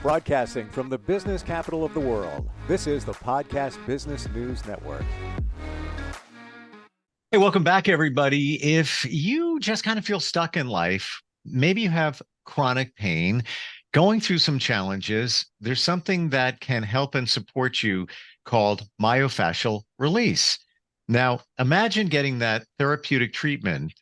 Broadcasting from the business capital of the world, this is the Podcast Business News Network. Hey, welcome back, everybody. If you just kind of feel stuck in life, maybe you have chronic pain, going through some challenges, there's something that can help and support you called myofascial release. Now, imagine getting that therapeutic treatment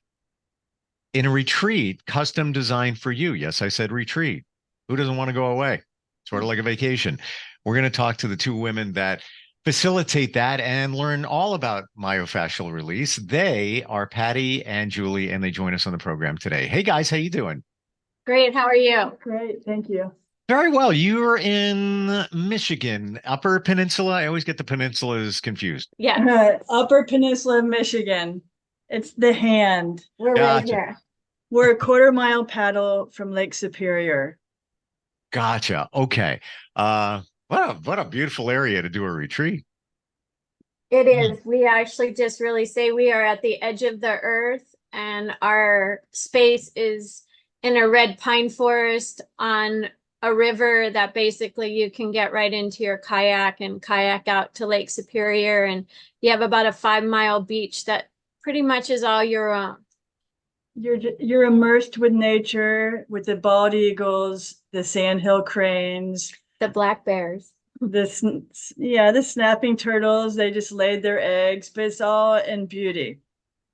in a retreat custom designed for you. Yes, I said retreat. Who doesn't want to go away? Sort of like a vacation. We're going to talk to the two women that facilitate that and learn all about myofascial release. They are Patty and Julie, and they join us on the program today. Hey guys, how you doing? Great. How are you? Great. Thank you. Very well. You're in Michigan, Upper Peninsula. I always get the peninsulas confused. Yeah. Upper Peninsula of Michigan. It's the hand. We're right here. We're a quarter-mile paddle from Lake Superior. Gotcha. Okay. What a beautiful area to do a retreat. It is. We actually just really say we are at the edge of the earth, and our space is in a red pine forest on a river that basically you can get right into your kayak and kayak out to Lake Superior. And you have about a 5-mile beach that pretty much is all your own. You're immersed with nature, with the bald eagles, the sandhill cranes, The black bears. the snapping turtles. They just laid their eggs, but it's all in beauty.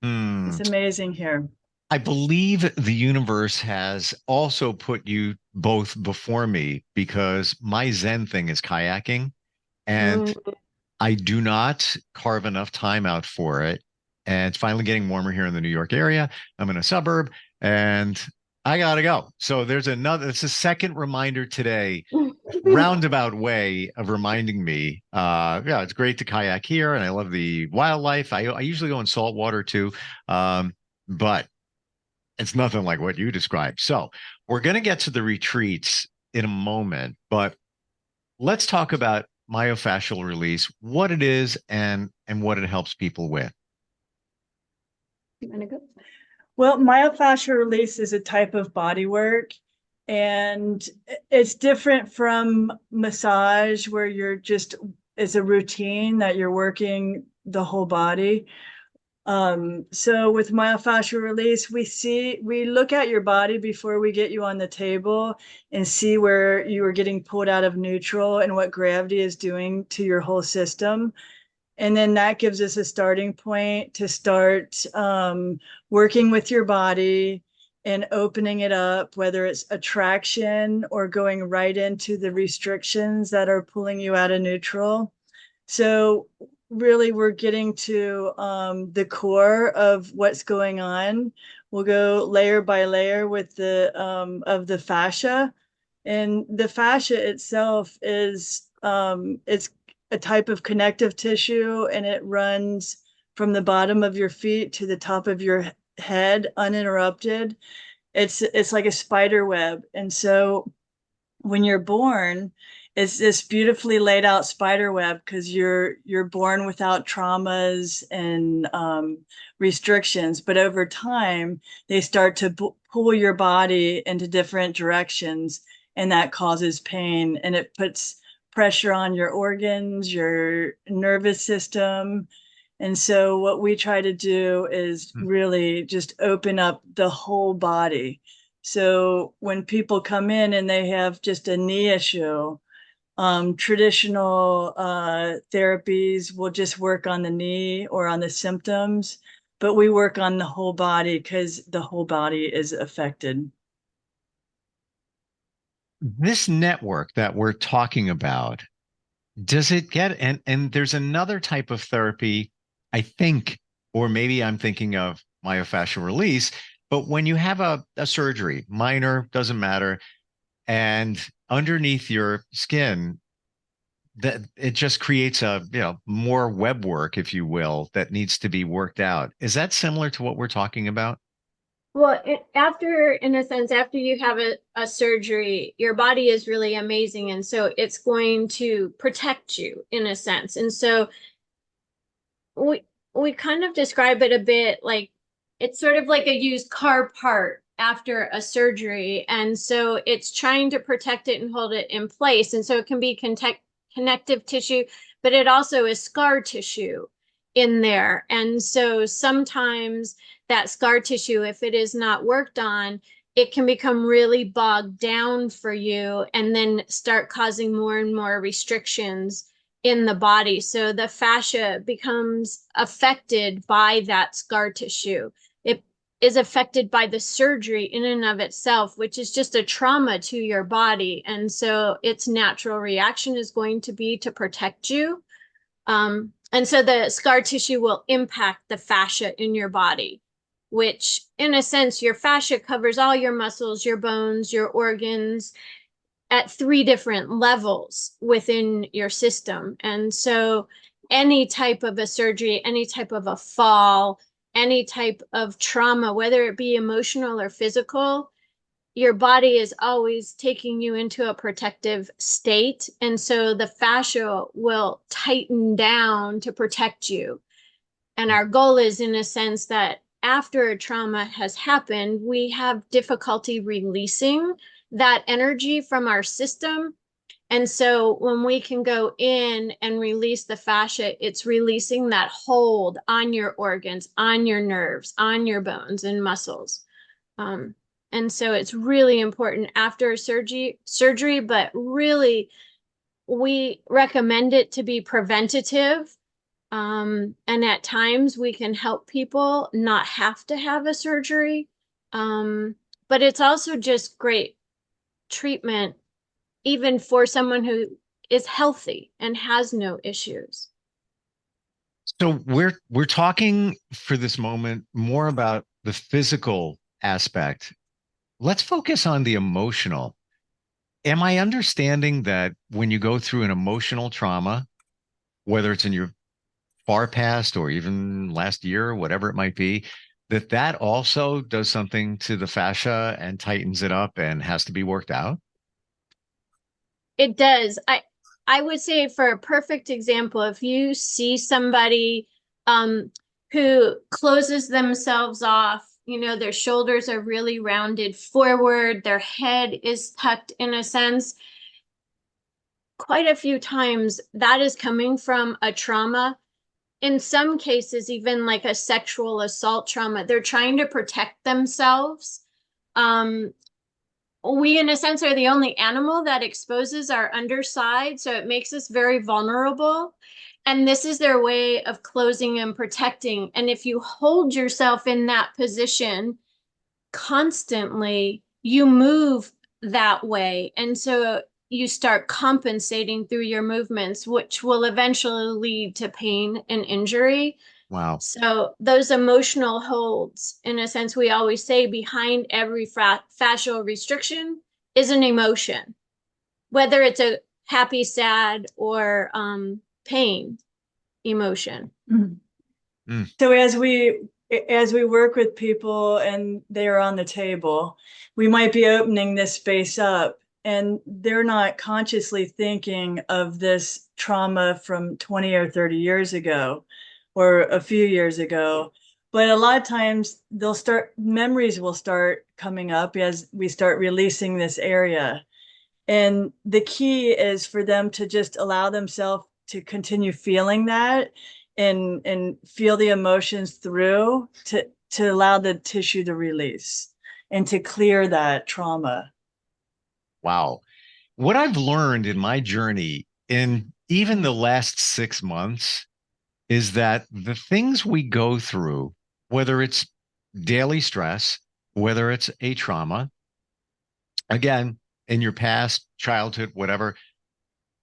It's amazing here. I believe the universe has also put you both before me because my Zen thing is kayaking, and I do not carve enough time out for it. And it's finally getting warmer here in the New York area. I'm in a suburb and I gotta go. So it's a second reminder today, roundabout way of reminding me. Yeah, it's great to kayak here and I love the wildlife. I usually go in salt water too. But it's nothing like what you described. So we're going to get to the retreats in a moment, but let's talk about myofascial release, what it is and what it helps people with. You want to go? Well, myofascial release is a type of body work, and it's different from massage where it's a routine that you're working the whole body. So with myofascial release, we look at your body before we get you on the table and see where you are getting pulled out of neutral and what gravity is doing to your whole system. And then that gives us a starting point to start working with your body and opening it up, whether it's attraction or going right into the restrictions that are pulling you out of neutral. So really, we're getting to the core of what's going on. We'll go layer by layer with the fascia, and the fascia itself is it's a type of connective tissue, and it runs from the bottom of your feet to the top of your head uninterrupted. It's like a spider web, and so when you're born, it's this beautifully laid out spider web because you're born without traumas and restrictions, but over time they start to pull your body into different directions, and that causes pain, and it puts pressure on your organs, your nervous system. And so what we try to do is really just open up the whole body. So when people come in and they have just a knee issue, traditional therapies will just work on the knee or on the symptoms, but we work on the whole body because the whole body is affected. This network that we're talking about, does it get, and there's another type of therapy, I think, or maybe I'm thinking of myofascial release, but when you have a surgery, minor, doesn't matter, and underneath your skin, that it just creates more web work, if you will, that needs to be worked out. Is that similar to what we're talking about? Well, in a sense, after you have a surgery, your body is really amazing. And so it's going to protect you in a sense. And so we kind of describe it a bit like it's sort of like a used car part after a surgery. And so it's trying to protect it and hold it in place. And so it can be connective tissue, but it also is scar tissue in there. And so sometimes that scar tissue, if it is not worked on, it can become really bogged down for you and then start causing more and more restrictions in the body. So the fascia becomes affected by that scar tissue. It is affected by the surgery in and of itself, which is just a trauma to your body. And so its natural reaction is going to be to protect you. And so the scar tissue will impact the fascia in your body, which in a sense, your fascia covers all your muscles, your bones, your organs at 3 different levels within your system. And so any type of a surgery, any type of a fall, any type of trauma, whether it be emotional or physical, your body is always taking you into a protective state. And so the fascia will tighten down to protect you. And our goal is, in a sense, that after a trauma has happened, we have difficulty releasing that energy from our system. And so when we can go in and release the fascia, it's releasing that hold on your organs, on your nerves, on your bones and muscles. And so it's really important after surgery, but really we recommend it to be preventative. And at times we can help people not have to have a surgery. But it's also just great treatment, even for someone who is healthy and has no issues. So we're talking for this moment more about the physical aspect. Let's focus on the emotional. Am I understanding that when you go through an emotional trauma, whether it's in your far past or even last year, whatever it might be, that also does something to the fascia and tightens it up and has to be worked out? It does. I would say, for a perfect example, if you see somebody who closes themselves off, their shoulders are really rounded forward, their head is tucked in a sense, quite a few times that is coming from a trauma. In some cases, even like a sexual assault trauma, they're trying to protect themselves. We, in a sense, are the only animal that exposes our underside, so it makes us very vulnerable. And this is their way of closing and protecting. And if you hold yourself in that position constantly, you move that way. And so you start compensating through your movements, which will eventually lead to pain and injury. Wow. So those emotional holds, in a sense, we always say behind every fascial restriction is an emotion, whether it's a happy, sad, or pain emotion. So as we work with people and they're on the table, we might be opening this space up and they're not consciously thinking of this trauma from 20 or 30 years ago or a few years ago. But a lot of times memories will start coming up as we start releasing this area. And the key is for them to just allow themselves to continue feeling that and feel the emotions through to allow the tissue to release and to clear that trauma. Wow. What I've learned in my journey in even the last 6 months is that the things we go through, whether it's daily stress, whether it's a trauma, again, in your past, childhood, whatever,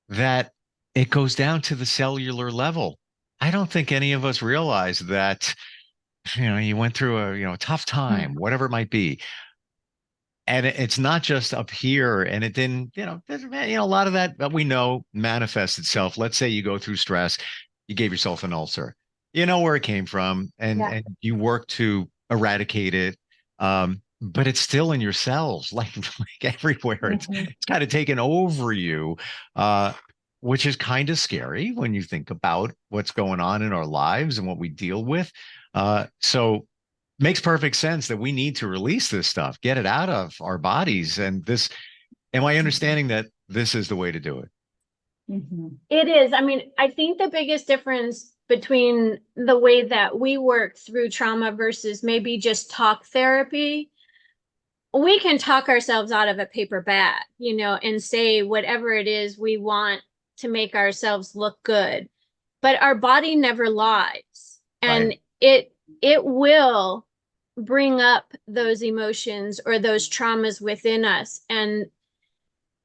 that it goes down to the cellular level. I don't think any of us realize that, you went through a tough time, whatever it might be. And it's not just up here, and it didn't, a lot of that we know manifests itself. Let's say you go through stress, you gave yourself an ulcer, you know where it came from, and you work to eradicate it. But it's still in your cells, like everywhere. It's kind of taken over you, which is kind of scary when you think about what's going on in our lives and what we deal with. So makes perfect sense that we need to release this stuff, get it out of our bodies. And this, am I understanding that this is the way to do it? It is. I mean, I think the biggest difference between the way that we work through trauma versus maybe just talk therapy, we can talk ourselves out of a paper bag, you know, and say whatever it is we want to make ourselves look good. But our body never lies. And Right. it will bring up those emotions or those traumas within us. And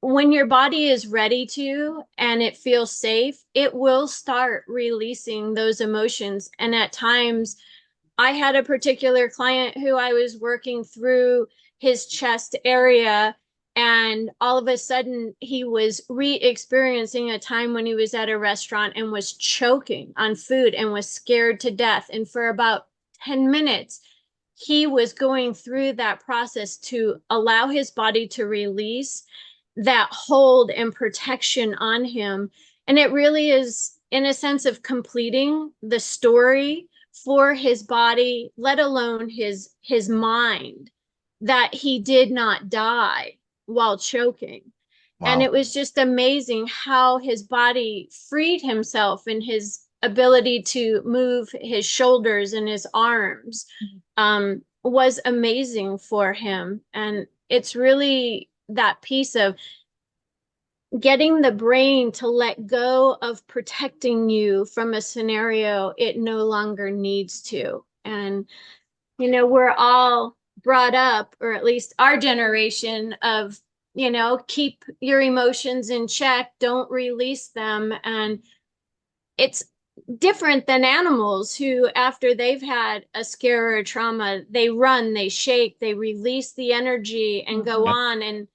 when your body is ready to and it feels safe, it will start releasing those emotions. And at times, I had a particular client who I was working through his chest area, and all of a sudden he was re-experiencing a time when he was at a restaurant and was choking on food and was scared to death. And for about 10 minutes, he was going through that process to allow his body to release that hold and protection on him. And it really is, in a sense, of completing the story for his body, let alone his mind, that he did not die while choking. Wow. And it was just amazing how his body freed himself and his ability to move his shoulders and his arms was amazing for him. And it's really that piece of getting the brain to let go of protecting you from a scenario it no longer needs to. And, you know, we're all brought up, or at least our generation, of, you know, keep your emotions in check, don't release them. And it's different than animals who, after they've had a scare or a trauma, they run, they shake, they release the energy and go on. And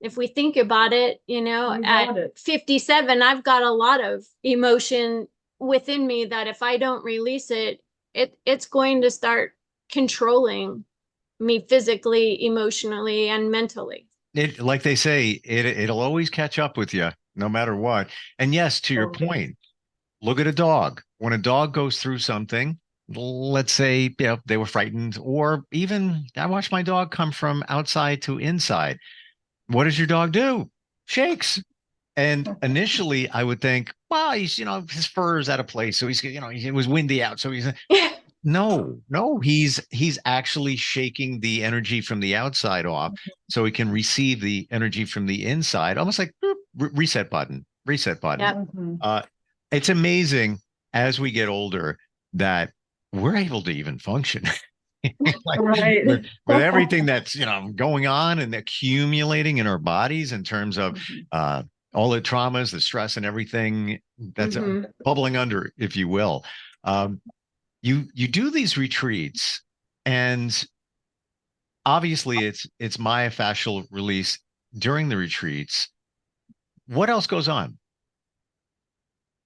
if we think about it, you know, at 57, I've got a lot of emotion within me that if I don't release it, it's going to start controlling me physically, emotionally, and mentally. It, like they say, it'll always catch up with you no matter what. And yes, to your point, look at a dog. When a dog goes through something, let's say, you know, they were frightened, or even I watched my dog come from outside to inside. What does your dog do? Shakes. And initially I would think, well, he's, you know, his fur is out of place. So he's, you know, it was windy out. So he's, no, he's actually shaking the energy from the outside off so he can receive the energy from the inside, almost like boop, reset button. Yep. It's amazing as we get older that we're able to even function. Like, Right. with everything that's, you know, going on and accumulating in our bodies in terms of all the traumas, the stress, and everything that's bubbling under, if you will. You do these retreats, and obviously it's myofascial release during the retreats. What else goes on?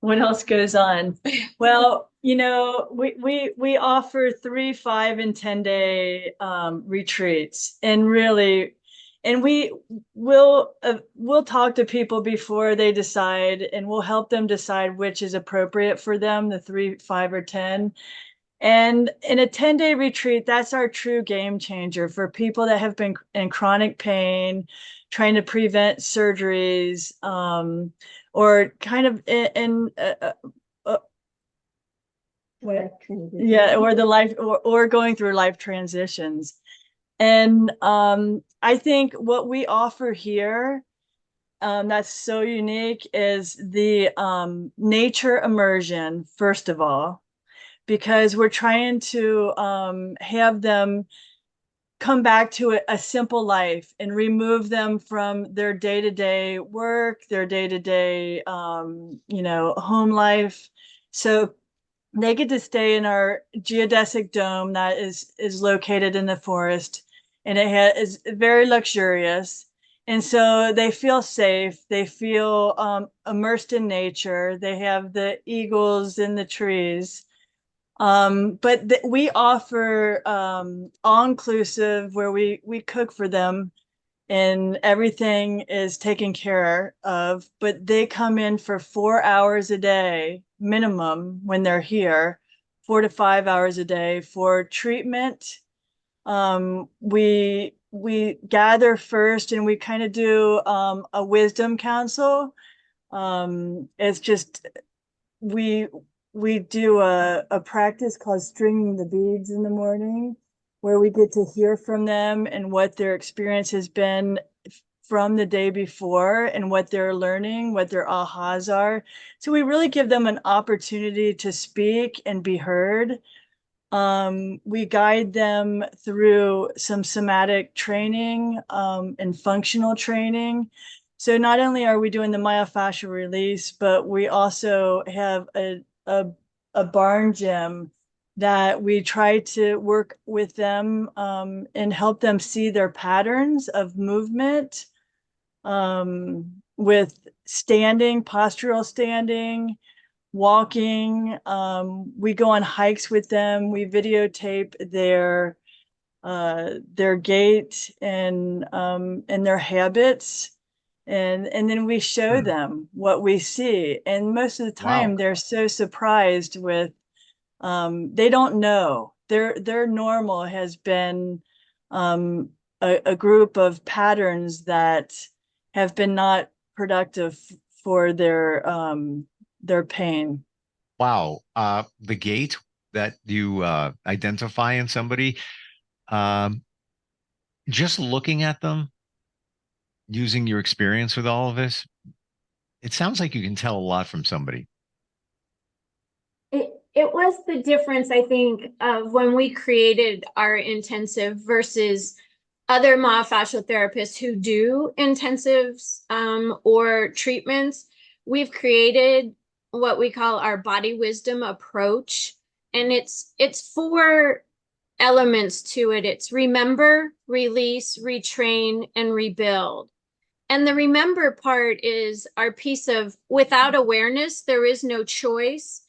What else goes on? Well, you know, we offer 3, 5, and 10-day retreats, and really, and we'll talk to people before they decide, and we'll help them decide which is appropriate for them, the 3, 5, or 10. And in a 10-day retreat, that's our true game changer for people that have been in chronic pain, trying to prevent surgeries, or kind of in or the life, or going through life transitions. And I think what we offer here that's so unique is the nature immersion, first of all, because we're trying to have them come back to a simple life and remove them from their day-to-day work, their day-to-day, you know, home life. So they get to stay in our geodesic dome that is located in the forest, and it is very luxurious. And so they feel safe. They feel immersed in nature. They have the eagles in the trees. But we offer all-inclusive, where we cook for them and everything is taken care of, but they come in for 4 hours a day minimum when they're here, 4 to 5 hours a day for treatment We gather first and we kind of do a wisdom council. It's just we do a practice called stringing the beads in the morning, where we get to hear from them and what their experience has been from the day before and what they're learning, what their ahas are. So we really give them an opportunity to speak and be heard. We guide them through some somatic training and functional training. So not only are we doing the myofascial release, but we also have a barn gym that we try to work with them and help them see their patterns of movement with standing, postural standing, walking. We go on hikes with them. We videotape their gait and their habits. And then we show them what we see. And most of the time Wow. they're so surprised with they don't know. Their normal has been a group of patterns that have been not productive for their pain. Wow. The gait that you identify in somebody, um, just looking at them, using your experience with all of this, it sounds like you can tell a lot from somebody. It was the difference, I think, of when we created our intensive versus other myofascial therapists who do intensives or treatments. We've created what we call our body wisdom approach, and it's 4 elements to it. It's remember, release, retrain, and rebuild. And the remember part is our piece of without awareness, there is no choice.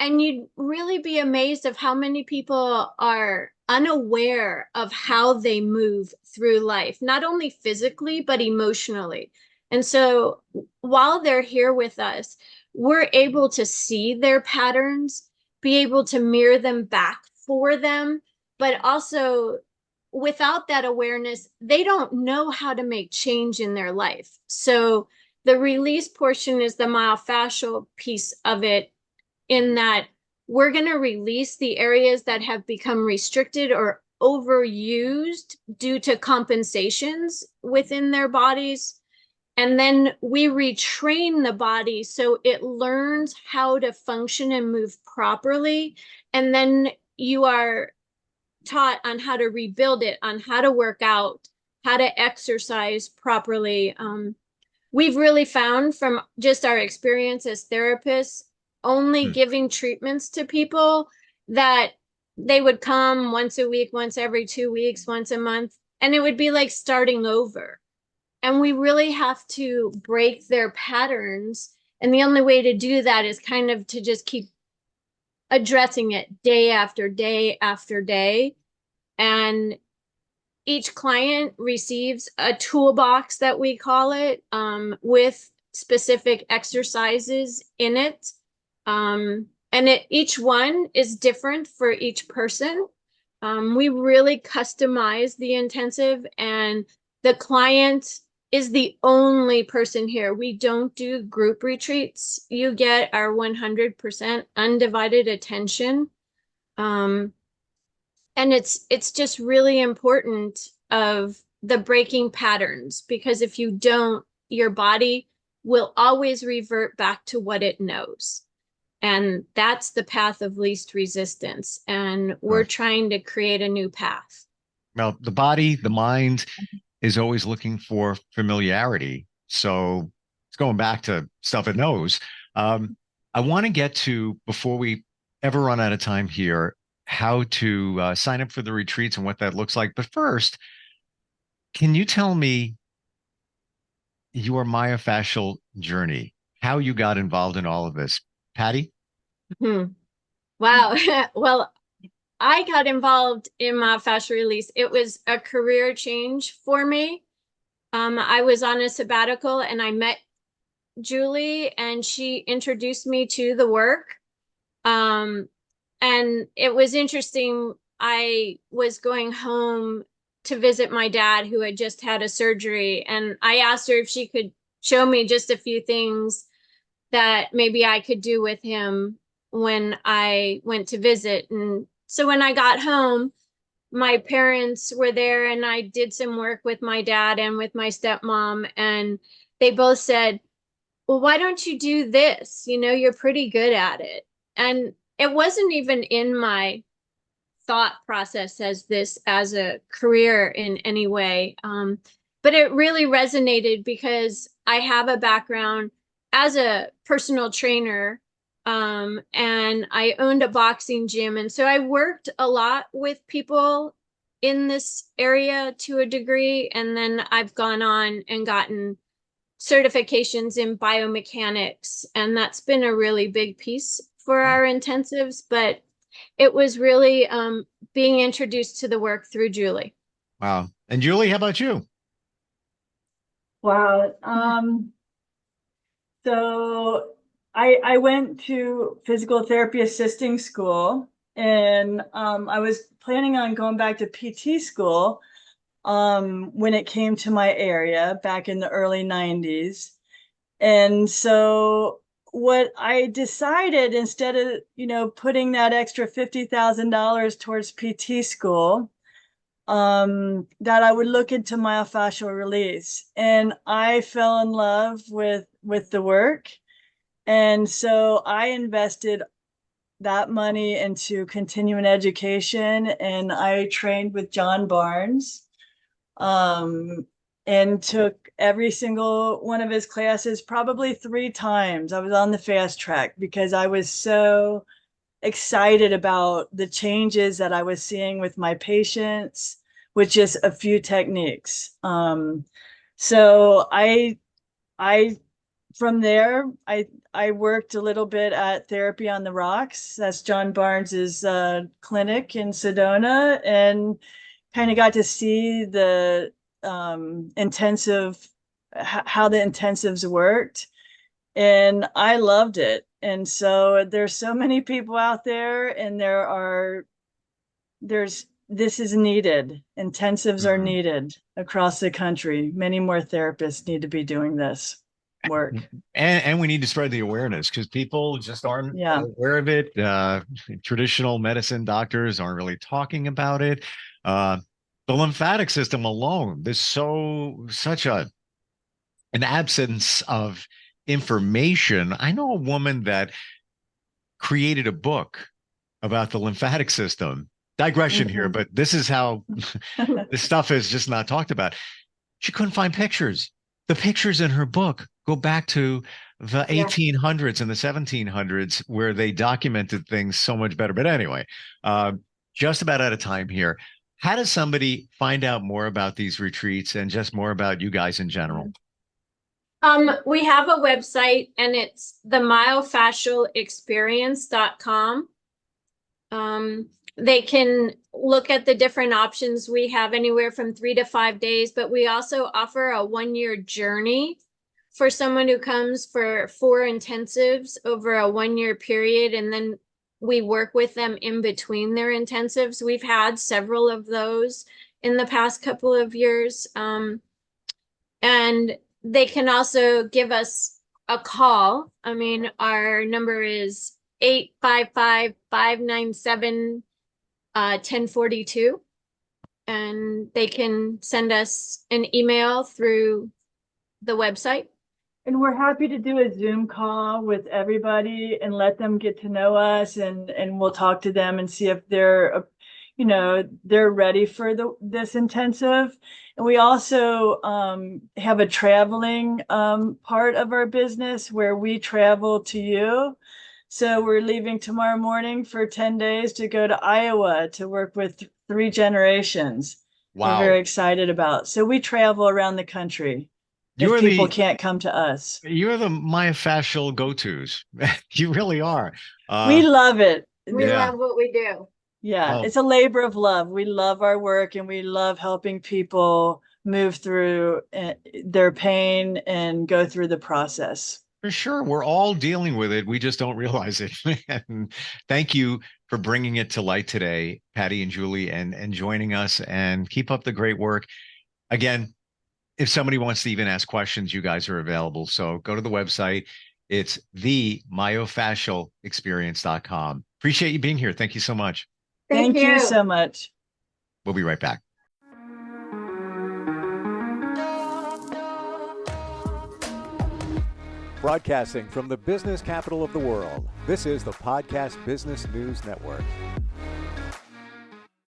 And you'd really be amazed of how many people are unaware of how they move through life, not only physically, but emotionally. And so while they're here with us, we're able to see their patterns, be able to mirror them back for them, but also without that awareness, they don't know how to make change in their life. So the release portion is the myofascial piece of it, in that we're going to release the areas that have become restricted or overused due to compensations within their bodies. And then we retrain the body so it learns how to function and move properly. And then you are taught on how to rebuild it, on how to work out, how to exercise properly. We've really found from just our experience as therapists, only giving treatments to people, that they would come once a week, once every 2 weeks, once a month, and it would be like starting over. And we really have to break their patterns. And the only way to do that is kind of to just keep addressing it day after day after day. And each client receives a toolbox, that we call it, with specific exercises in it. And each one is different for each person. We really customize the intensive, and the client is the only person here. We don't do group retreats. You get our 100% undivided attention. And it's just really important of the breaking patterns, because if you don't, your body will always revert back to what it knows. And that's the path of least resistance. And we're trying to create a new path. Well, the body, the mind is always looking for familiarity. So it's going back to stuff it knows. I want to get to, before we ever run out of time here, how to sign up for the retreats and what that looks like. But first, can you tell me your myofascial journey, how you got involved in all of this? Patty? Wow. Well, I got involved in myofascial release. It was a career change for me. I was on a sabbatical and I met Julie and she introduced me to the work. And it was interesting. I was going home to visit my dad who had just had a surgery, and I asked her if she could show me just a few things that maybe I could do with him when I went to visit. And so when I got home, my parents were there and I did some work with my dad and with my stepmom, and they both said, well, why don't you do this? You know, you're pretty good at it. And it wasn't even in my thought process as this as a career in any way. But it really resonated because I have a background as a personal trainer, and I owned a boxing gym. And so I worked a lot with people in this area to a degree. And then I've gone on and gotten certifications in biomechanics. And that's been a really big piece for our intensives. But it was really being introduced to the work through Julie. Wow. And Julie, how about you? Wow. So I went to physical therapy assisting school, and I was planning on going back to PT school when it came to my area back in the early 90s. And so what I decided, instead of, putting that extra $50,000 towards PT school, that I would look into myofascial release. And I fell in love with the work. And so I invested that money into continuing education, and I trained with John Barnes, and took every single one of his classes probably 3 times. I was on the fast track because I was so excited about the changes that I was seeing with my patients with just a few techniques. So from there, I worked a little bit at Therapy on the Rocks. That's John Barnes's clinic in Sedona, and kind of got to see the intensive, how the intensives worked, and I loved it. And so there's so many people out there, and this is needed. Intensives are needed across the country. Many more therapists need to be doing this work. And we need to spread the awareness because people just aren't aware of it. Traditional medicine doctors aren't really talking about it. The lymphatic system alone, there's such an absence of information. I know a woman that created a book about the lymphatic system. Digression here, but this is how this stuff is just not talked about. She couldn't find pictures. The pictures in her book go back to the 1800s and the 1700s, where they documented things so much better. But anyway, just about out of time here. How does somebody find out more about these retreats and just more about you guys in general? We have a website, and it's the myofascialexperience.com. They can look at the different options. We have anywhere from 3 to 5 days, but we also offer a 1-year journey for someone who comes for 4 intensives over a 1-year period. And then we work with them in between their intensives. We've had several of those in the past couple of years. And they can also give us a call. I mean, our number is 855-597-1042. And they can send us an email through the website. And we're happy to do a Zoom call with everybody and let them get to know us, and we'll talk to them and see if they're ready for this intensive. And we also have a traveling part of our business where we travel to you. So we're leaving tomorrow morning for 10 days to go to Iowa to work with 3 generations. Wow. We're very excited about. So we travel around the country. If people can't come to us. You're the myofascial go-tos. You really are. We love it. We love what we do. Yeah, it's a labor of love. We love our work, and we love helping people move through their pain and go through the process. For sure. We're all dealing with it. We just don't realize it. And thank you for bringing it to light today, Patty and Julie, and joining us, and keep up the great work. Again, if somebody wants to even ask questions, you guys are available. So go to the website. It's themyofascialexperience.com. Appreciate you being here. Thank you so much. Thank you you so much. We'll be right back. Broadcasting from the business capital of the world, this is the Podcast Business News Network.